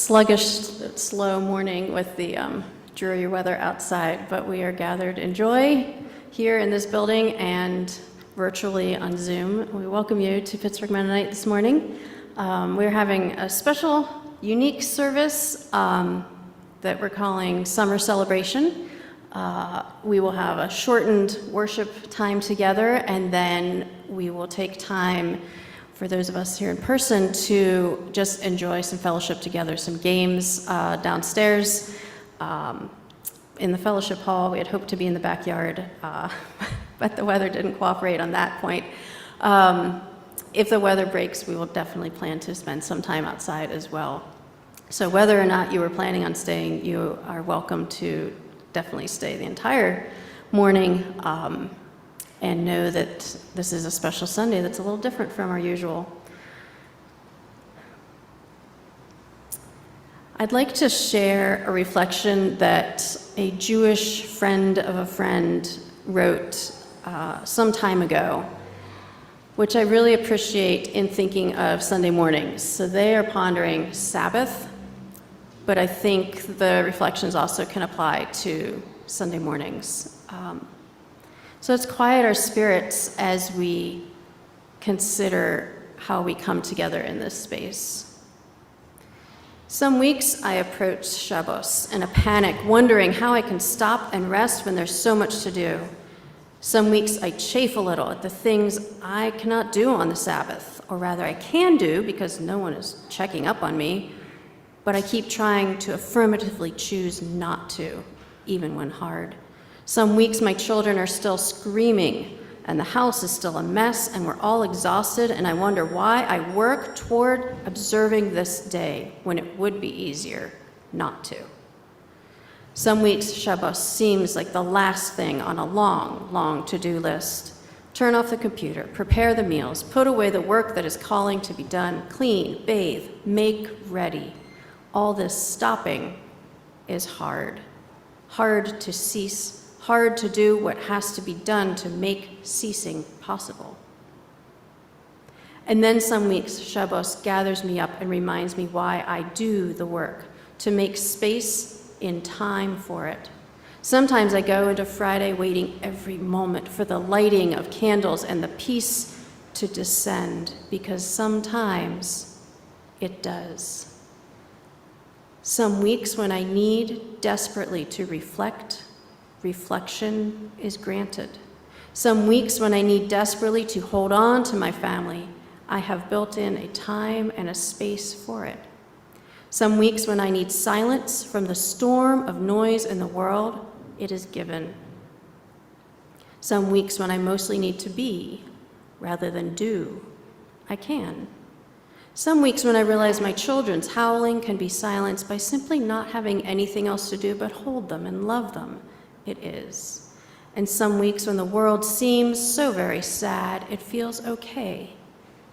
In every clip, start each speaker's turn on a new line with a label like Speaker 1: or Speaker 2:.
Speaker 1: sluggish, slow morning with the dreary weather outside, but we are gathered in joy here in this building and virtually on Zoom. We welcome you to Pittsburgh Mennonite this morning. We're having a special, unique service that we're calling Summer Celebration. We will have a shortened worship time together, and then we will take time for those of us here in person to just enjoy some fellowship together, some games downstairs in the fellowship hall. We had hoped to be in the backyard, but the weather didn't cooperate on that point. If the weather breaks, we will definitely plan to spend some time outside as well. So whether or not you were planning on staying, you are welcome to definitely stay the entire morning. And know that this is a special Sunday that's a little different from our usual. I'd like to share a reflection that a Jewish friend of a friend wrote some time ago, which I really appreciate in thinking of Sunday mornings. So they are pondering Sabbath, but I think the reflections also can apply to Sunday mornings. So let's quiet our spirits as we consider how we come together in this space. Some weeks I approach Shabbos in a panic, wondering how I can stop and rest when there's so much to do. Some weeks I chafe a little at the things I cannot do on the Sabbath, or rather I can do because no one is checking up on me, but I keep trying to affirmatively choose not to, even when hard. Some weeks my children are still screaming and the house is still a mess and we're all exhausted, and I wonder why I work toward observing this day when it would be easier not to. Some weeks Shabbos seems like the last thing on a long, long to-do list. Turn off the computer, prepare the meals, put away the work that is calling to be done, clean, bathe, make ready. All this stopping is hard. Hard to cease. Hard to do what has to be done to make ceasing possible. And then some weeks, Shabbos gathers me up and reminds me why I do the work, to make space in time for it. Sometimes I go into Friday waiting every moment for the lighting of candles and the peace to descend, because sometimes it does. Some weeks when I need desperately to reflect, reflection is granted. Some weeks when I need desperately to hold on to my family, I have built in a time and a space for it. Some weeks when I need silence from the storm of noise in the world, it is given. Some weeks when I mostly need to be rather than do, I can. Some weeks when I realize my children's howling can be silenced by simply not having anything else to do but hold them and love them, it is. And some weeks when the world seems so very sad, it feels okay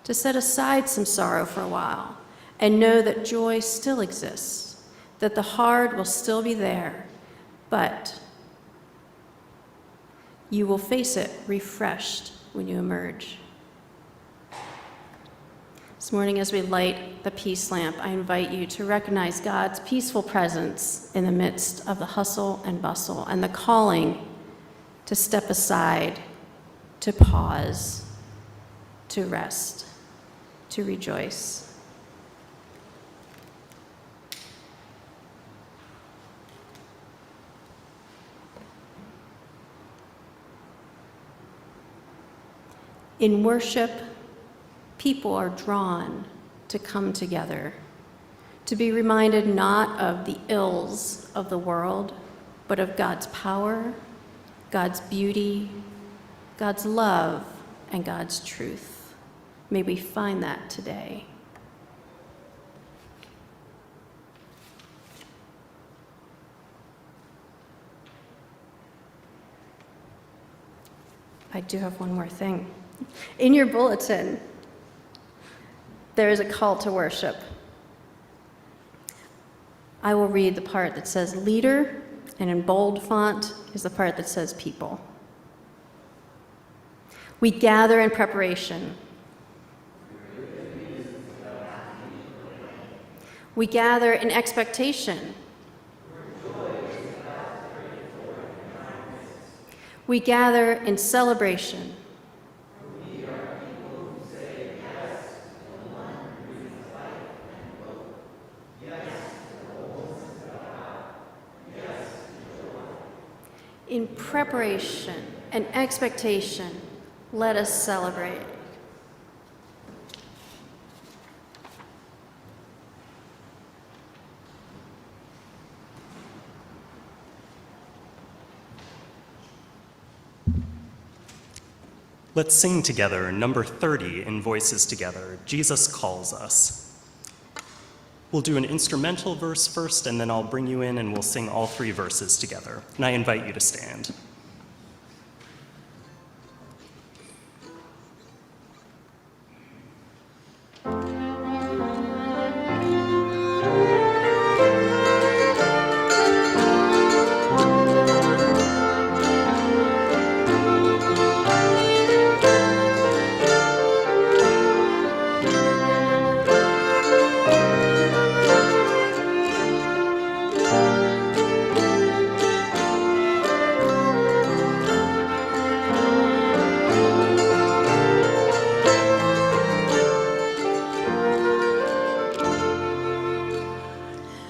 Speaker 1: to set aside some sorrow for a while and know that joy still exists, that the hard will still be there, but you will face it refreshed when you emerge. This morning, as we light the peace lamp, I invite you to recognize God's peaceful presence in the midst of the hustle and bustle and the calling to step aside, to pause, to rest, to rejoice. In worship, people are drawn to come together, to be reminded not of the ills of the world, but of God's power, God's beauty, God's love, and God's truth. May we find that today. I do have one more thing. In your bulletin, there is a call to worship. I will read the part that says leader, and in bold font is the part that says people. We gather in preparation. We gather in expectation. We gather in celebration. In preparation and expectation, let us celebrate.
Speaker 2: Let's sing together number 30 in Voices Together, Jesus Calls Us. We'll do an instrumental verse first, and then I'll bring you in and we'll sing all 3 verses together. And I invite you to stand.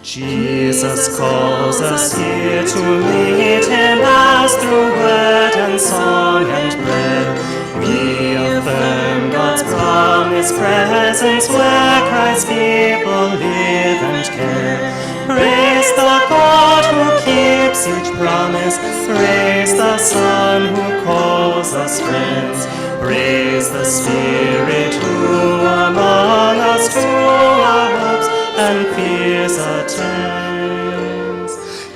Speaker 2: Jesus calls us here to meet him as through word and song and prayer. We affirm God's promise presence where Christ's people live and care. Praise the God who keeps each promise. Praise the Son who calls us friends. Praise the Spirit who among us to our hopes and fears attends.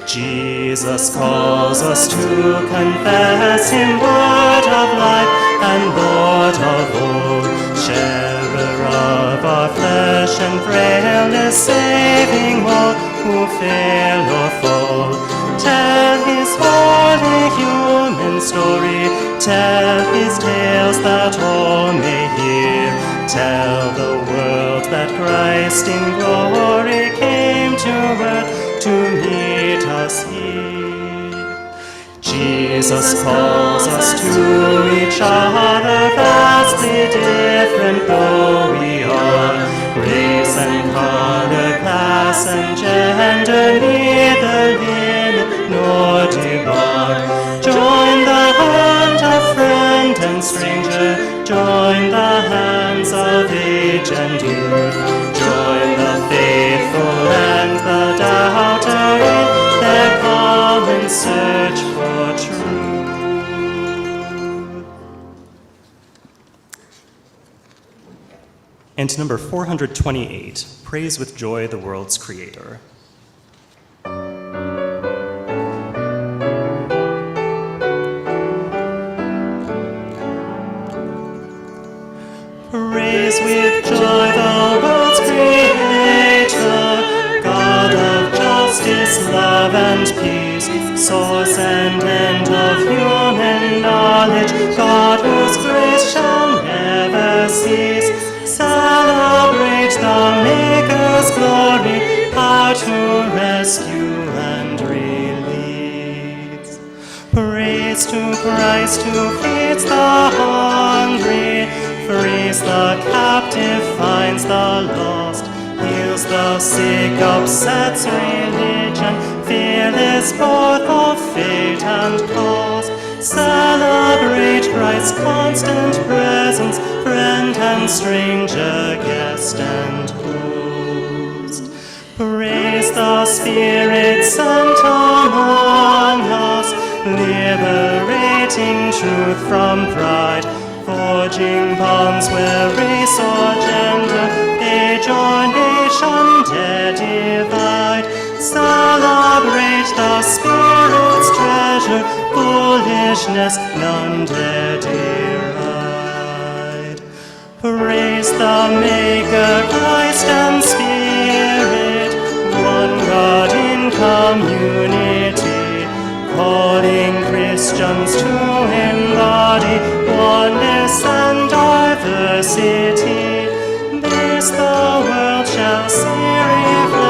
Speaker 2: Jesus calls us to confess him, word of life and Lord of all, sharer of our flesh and frailness, saving all who fail or fall. Tell his holy human story, tell his tales that all may hear. Tell the world that Christ in glory came to earth to meet us here. Jesus calls us to each other, vastly different though we are. Race and color, class and gender, neither limit nor debar. Join the hand of friend and stranger, join the hands of age and youth, join the faithful and the doubter in their common search for truth. And number 428, Praise with Joy the World's Creator. Praise with joy the world's Creator, God of justice, love, and peace, source and end of human knowledge, God whose grace shall never cease. Celebrate the Maker's glory, power to rescue and release. Praise to Christ who feeds the hungry, frees the captive, finds the lost, heals the sick, upsets religion, fearless both of fate and cost. Celebrate Christ's constant presence, friend and stranger, guest and host. Praise the Spirit sent among us, liberating truth from pride, forging bonds where race or gender, age or nation dare divide. Celebrate the Spirit's treasure, foolishness none dare deride. Praise the Maker, Christ and Spirit, one God in community, calling Christians to embody oneness and diversity. This the world shall see reflected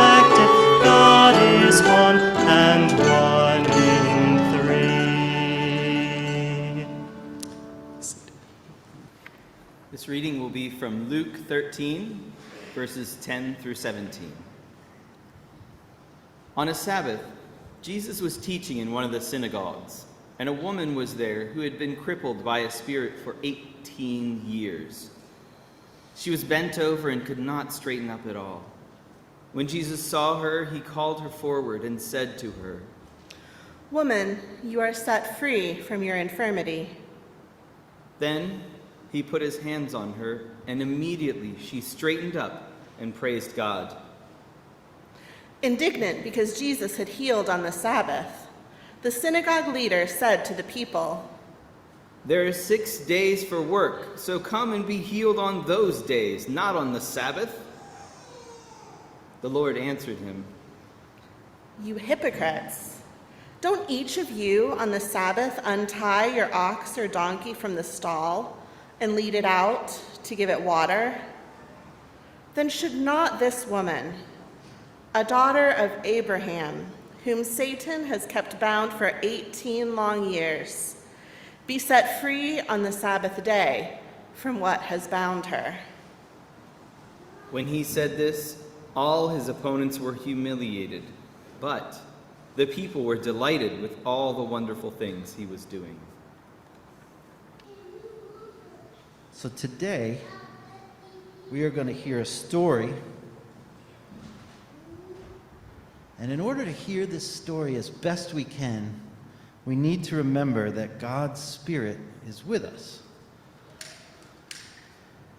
Speaker 3: This reading will be from Luke 13, verses 10 through 17. On a Sabbath, Jesus was teaching in one of the synagogues, and a woman was there who had been crippled by a spirit for 18 years. She was bent over and could not straighten up at all. When Jesus saw her, he called her forward and said to her,
Speaker 4: "Woman, you are set free from your infirmity."
Speaker 3: Then he put his hands on her, and immediately she straightened up and praised God.
Speaker 4: Indignant because Jesus had healed on the Sabbath, the synagogue leader said to the people,
Speaker 3: "There are 6 days for work, so come and be healed on those days, not on the Sabbath." The Lord answered him,
Speaker 4: "You hypocrites! Don't each of you on the Sabbath untie your ox or donkey from the stall and lead it out to give it water? Then should not this woman, a daughter of Abraham, whom Satan has kept bound for 18 long years, be set free on the Sabbath day from what has bound her?"
Speaker 3: When he said this, all his opponents were humiliated, but the people were delighted with all the wonderful things he was doing.
Speaker 5: So today, we are going to hear a story. And in order to hear this story as best we can, we need to remember that God's Spirit is with us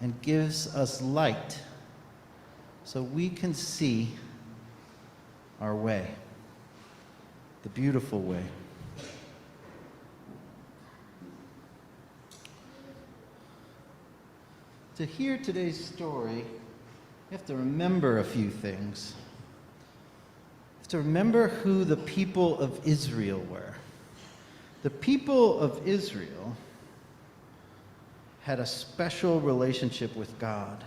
Speaker 5: and gives us light so we can see our way, the beautiful way. To hear today's story, you have to remember a few things. You have to remember who the people of Israel were. The people of Israel had a special relationship with God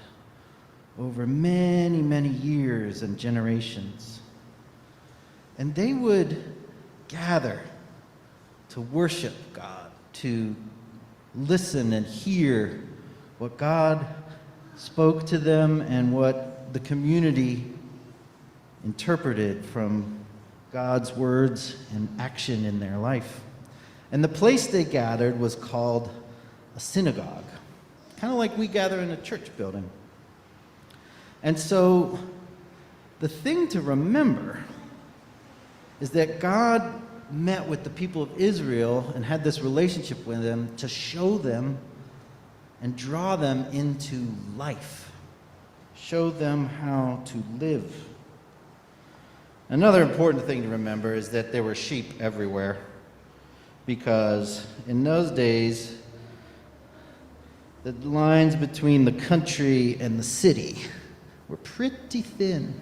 Speaker 5: over many, many years and generations. And they would gather to worship God, to listen and hear what God spoke to them and what the community interpreted from God's words and action in their life. And the place they gathered was called a synagogue, kind of like we gather in a church building. And so the thing to remember is that God met with the people of Israel and had this relationship with them to show them and draw them into life, show them how to live. Another important thing to remember is that there were sheep everywhere, because in those days, the lines between the country and the city were pretty thin.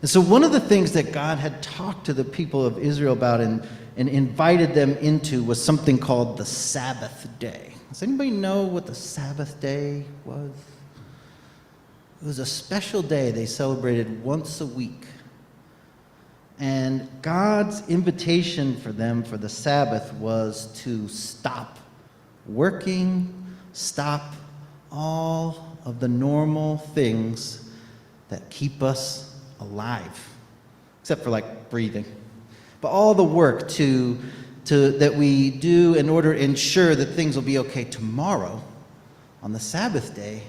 Speaker 5: And so one of the things that God had talked to the people of Israel about and invited them into was something called the Sabbath day. Does anybody know what the Sabbath day was? It was a special day they celebrated once a week. And God's invitation for them for the Sabbath was to stop working, stop all of the normal things that keep us alive, except for like breathing. But all the work that we do in order to ensure that things will be okay tomorrow, on the Sabbath day,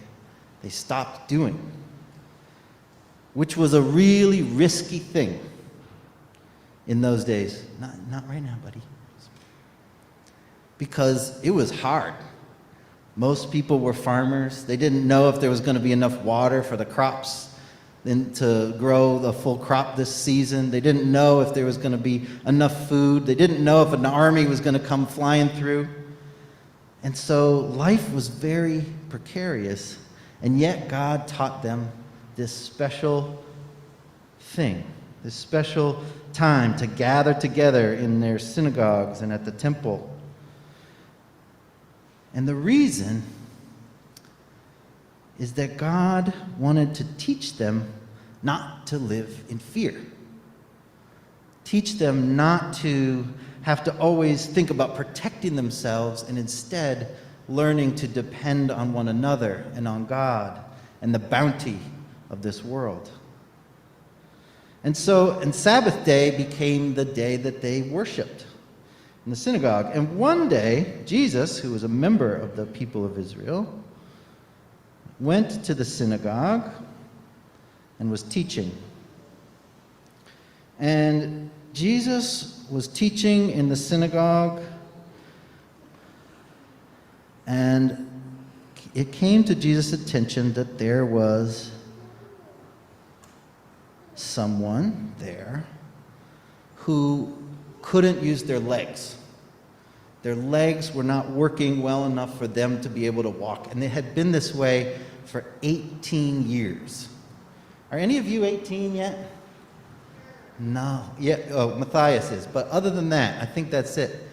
Speaker 5: they stopped doing, which was a really risky thing in those days. Not right now, buddy. Because it was hard. Most people were farmers. They didn't know if there was going to be enough water for the crops to grow the full crop this season. They didn't know if there was going to be enough food. They didn't know if an army was going to come flying through. And so life was very precarious. And yet God taught them this special thing, this special time to gather together in their synagogues and at the temple. And the reason is that God wanted to teach them not to live in fear. Teach them not to have to always think about protecting themselves and instead learning to depend on one another and on God and the bounty of this world. And Sabbath day became the day that they worshiped in the synagogue. And one day, Jesus, who was a member of the people of Israel, went to the synagogue and was teaching. And Jesus was teaching in the synagogue, and it came to Jesus' attention that there was someone there who couldn't use their legs. Their legs were not working well enough for them to be able to walk, and they had been this way for 18 years. Are any of you 18 yet? No. Yeah, oh, Matthias is, but other than that, I think that's it.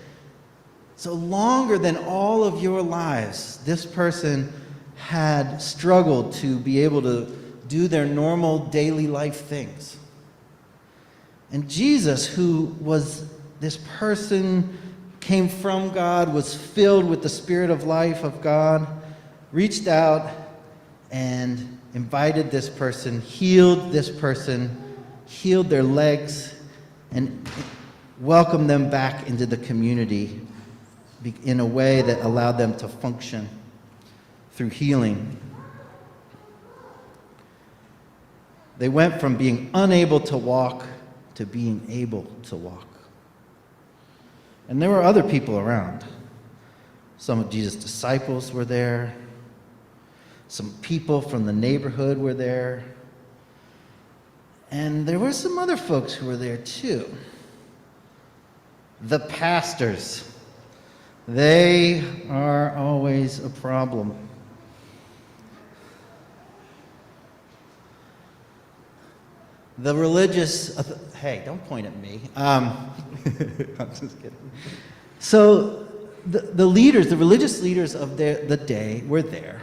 Speaker 5: So longer than all of your lives, this person had struggled to be able to do their normal daily life things. And Jesus, who was this person, came from God, was filled with the Spirit of life of God, reached out and invited this person, healed this person, healed their legs, and welcomed them back into the community in a way that allowed them to function through healing. They went from being unable to walk to being able to walk. And there were other people around. Some of Jesus' disciples were there. Some people from the neighborhood were there. And there were some other folks who were there too. The pastors. They are always a problem. The religious, hey, don't point at me. I'm just kidding. So the leaders, the religious leaders of the day were there.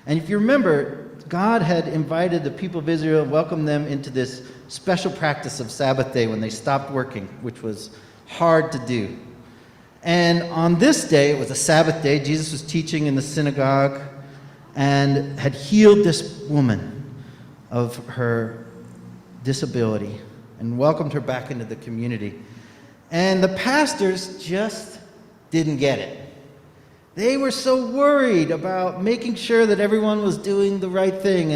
Speaker 5: And if you remember, God had invited the people of Israel, welcomed them into this special practice of Sabbath day when they stopped working, which was hard to do. And on this day, it was a Sabbath day, Jesus was teaching in the synagogue and had healed this woman of her disability and welcomed her back into the community. And the pastors just didn't get it. They were so worried about making sure that everyone was doing the right thing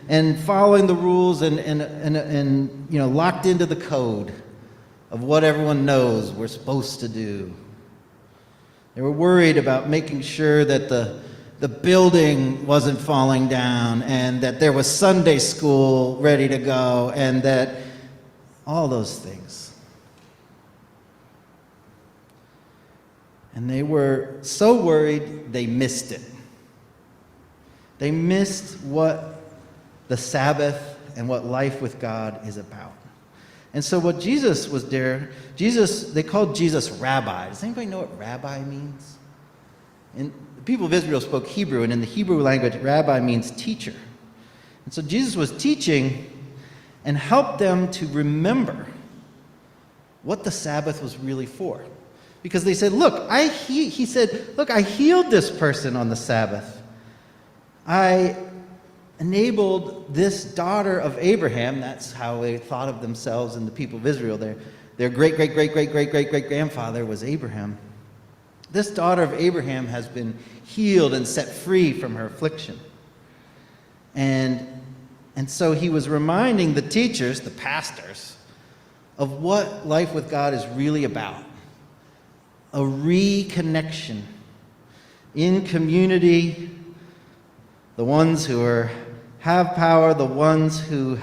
Speaker 5: and following the rules and locked into the code of what everyone knows we're supposed to do. They were worried about making sure that the building wasn't falling down and that there was Sunday school ready to go and that all those things. And they were so worried they missed it. They missed what the Sabbath and what life with God is about. And so what Jesus was there, they called Jesus rabbi. Does anybody know what rabbi means? And the people of Israel spoke Hebrew, and in the Hebrew language, rabbi means teacher. And so Jesus was teaching and helped them to remember what the Sabbath was really for. Because they said, he said, I healed this person on the Sabbath. I enabled this daughter of Abraham, that's how they thought of themselves and the people of Israel. Their great-great-great-great-great-great-great-grandfather was Abraham. This daughter of Abraham has been healed and set free from her affliction. And so he was reminding the teachers, the pastors, of what life with God is really about. A reconnection in community, the ones who have power, the ones who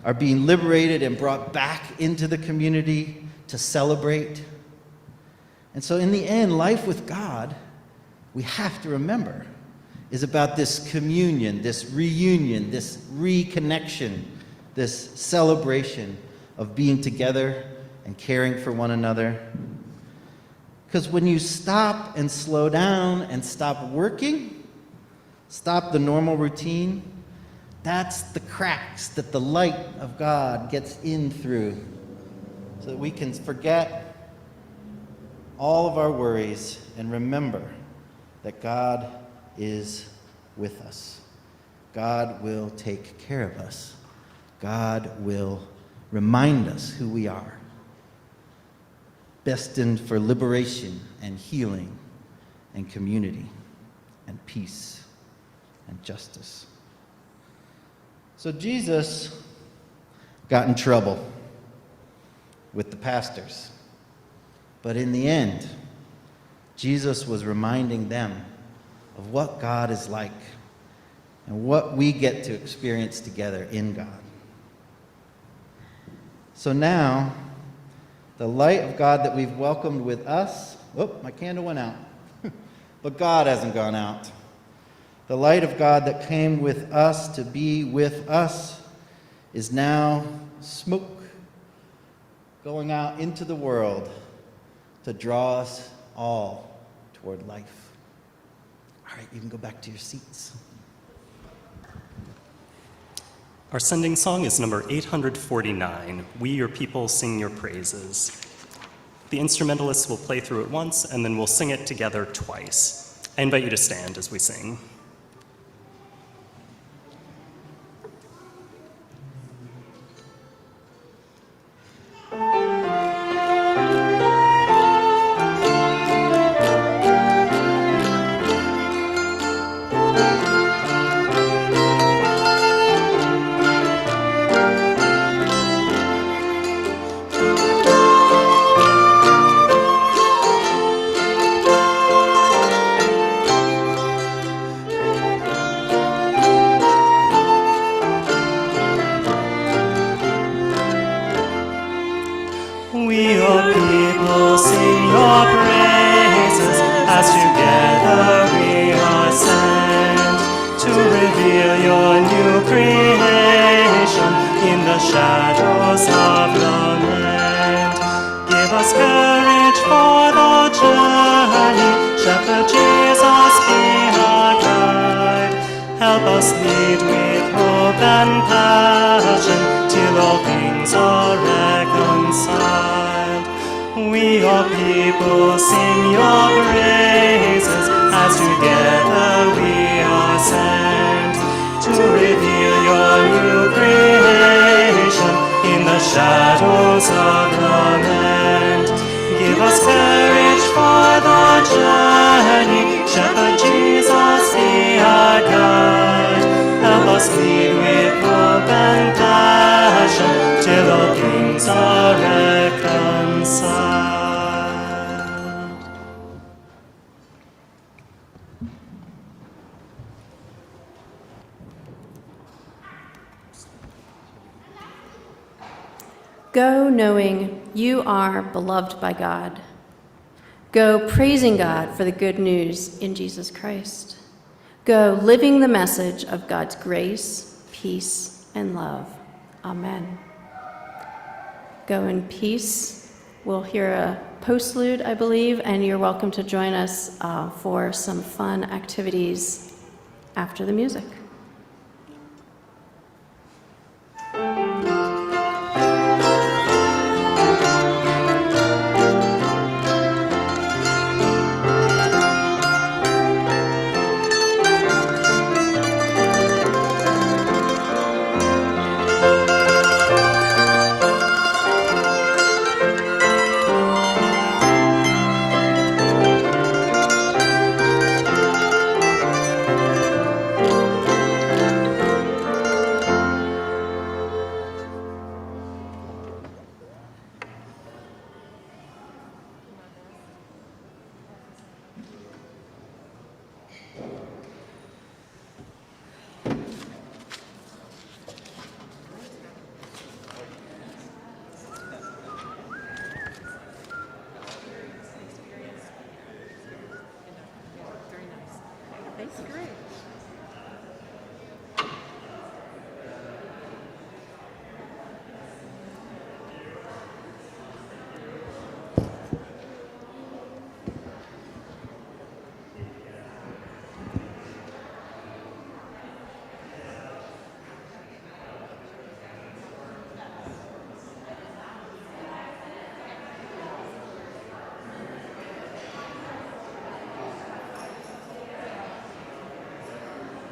Speaker 5: are being liberated and brought back into the community to celebrate. And so in the end, life with God, we have to remember, is about this communion, this reunion, this reconnection, this celebration of being together and caring for one another. Because when you stop and slow down and stop working, stop the normal routine, that's the cracks that the light of God gets in through so that we can forget all of our worries and remember that God is with us. God will take care of us. God will remind us who we are, destined for liberation and healing and community and peace and justice. So Jesus got in trouble with the pastors. But in the end, Jesus was reminding them of what God is like and what we get to experience together in God. So now, the light of God that we've welcomed with us, my candle went out, but God hasn't gone out. The light of God that came with us to be with us is now smoke going out into the world to draw us all toward life. All right, you can go back to your seats.
Speaker 2: Our sending song is number 849, We Your People Sing Your Praises. The instrumentalists will play through it once, and then we'll sing it together twice. I invite you to stand as we sing. We your people sing your praises as together we are sent to reveal your new creation in the shadows of the land. Give us courage for the journey, Shepherd Jesus be our guide. Help us lead with hope and passion till all things are reconciled. We your people sing your praises as together we are sent to reveal your new creation in the shadows of the land. Give us courage for the journey, Shepherd Jesus be our guide. Help us lead with hope and passion till all things are reconciled.
Speaker 1: Go knowing you are beloved by God. Go praising God for the good news in Jesus Christ. Go living the message of God's grace, peace, and love. Amen. Go in peace. We'll hear a postlude, I believe, and you're welcome to join us for some fun activities after the music.
Speaker 4: That's great.